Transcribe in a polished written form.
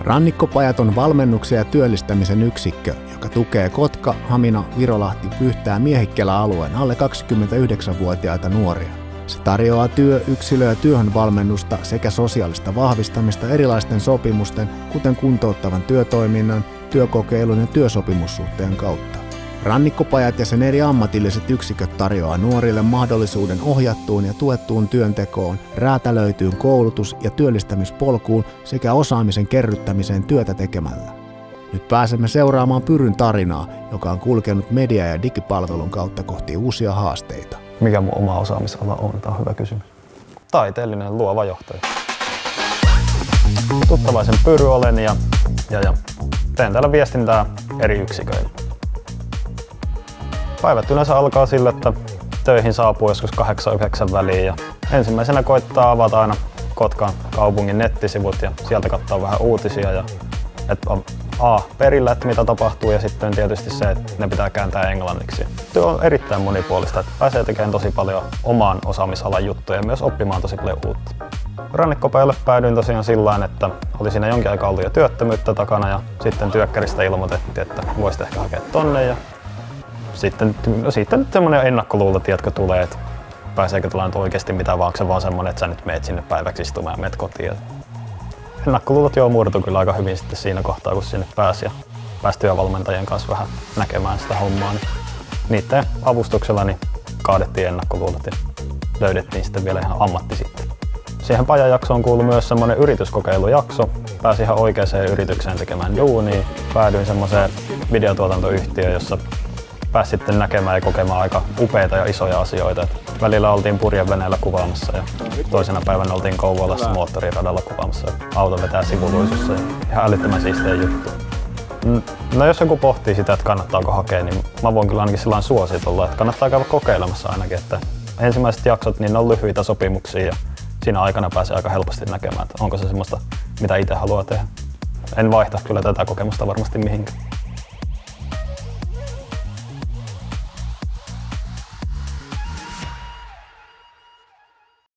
Rannikkopajat on valmennuksen ja työllistämisen yksikkö, joka tukee Kotka, Hamina, Virolahti, Pyhtää, Miehikkelä alueen alle 29-vuotiaita nuoria. Se tarjoaa yksilö- ja työhön valmennusta sekä sosiaalista vahvistamista erilaisten sopimusten, kuten kuntouttavan työtoiminnan, työkokeilun ja työsopimussuhteen kautta. Rannikkopajat ja sen eri ammatilliset yksiköt tarjoaa nuorille mahdollisuuden ohjattuun ja tuettuun työntekoon, räätälöityyn koulutus- ja työllistämispolkuun sekä osaamisen kerryttämiseen työtä tekemällä. Nyt pääsemme seuraamaan Pyryn tarinaa, joka on kulkenut media- ja digipalvelun kautta kohti uusia haasteita. Mikä mun oma osaamisala on? Tämä on hyvä kysymys. Taiteellinen luova johtaja. Tuttavaisen Pyry olen ja teen täällä viestintää eri yksiköillä. Päivät yleensä alkaa sillä, että töihin saapuu joskus 8-9 väliin ja ensimmäisenä koittaa avata aina Kotkan kaupungin nettisivut ja sieltä katsoa vähän uutisia ja että on perillä, että mitä tapahtuu ja sitten tietysti se, että ne pitää kääntää englanniksi. Työ on erittäin monipuolista, että pääsee tekemään tosi paljon omaan osaamisalan juttuja ja myös oppimaan tosi paljon uutta. Rannikkopajalle päädyin tosiaan sillain, että oli siinä jonkin aikaa ollut jo työttömyyttä takana ja sitten työkkäristä ilmoitettiin, että voisit ehkä hakea tonne ja sitten nyt semmoinen ennakkoluulo, tiedätkö, tulee, että pääseekö tulla nyt oikeasti mitään, vaan se vaan semmoinen, että sä nyt meet sinne päiväksi istumaan ja meet kotiin. Ennakkoluulot murtui kyllä aika hyvin sitten siinä kohtaa, kun sinne pääsi ja pääsi työvalmentajien kanssa vähän näkemään sitä hommaa. Niiden avustuksella niin kaadettiin ennakkoluulot ja löydettiin sitten vielä ihan ammatti sitten. Siihen pajajaksoon kuului myös semmoinen yrityskokeilujakso. Pääsin ihan oikeaan yritykseen tekemään duunia. Päädyin semmoiseen videotuotantoyhtiöön, jossa pääsi sitten näkemään ja kokemaan aika upeita ja isoja asioita. Välillä oltiin purjeveneellä kuvaamassa ja toisena päivänä oltiin Kouvolassa moottoriradalla kuvaamassa. Auto vetää sivuluisussa ja ihan älyttömän siistejä juttu. No jos joku pohtii sitä, että kannattaako hakea, niin mä voin kyllä ainakin sellainen suositella, että kannattaa käydä kokeilemassa ainakin. Että ensimmäiset jaksot niin on lyhyitä sopimuksia ja siinä aikana pääsee aika helposti näkemään, että onko se semmoista, mitä itse haluaa tehdä. En vaihtaa kyllä tätä kokemusta varmasti mihinkään.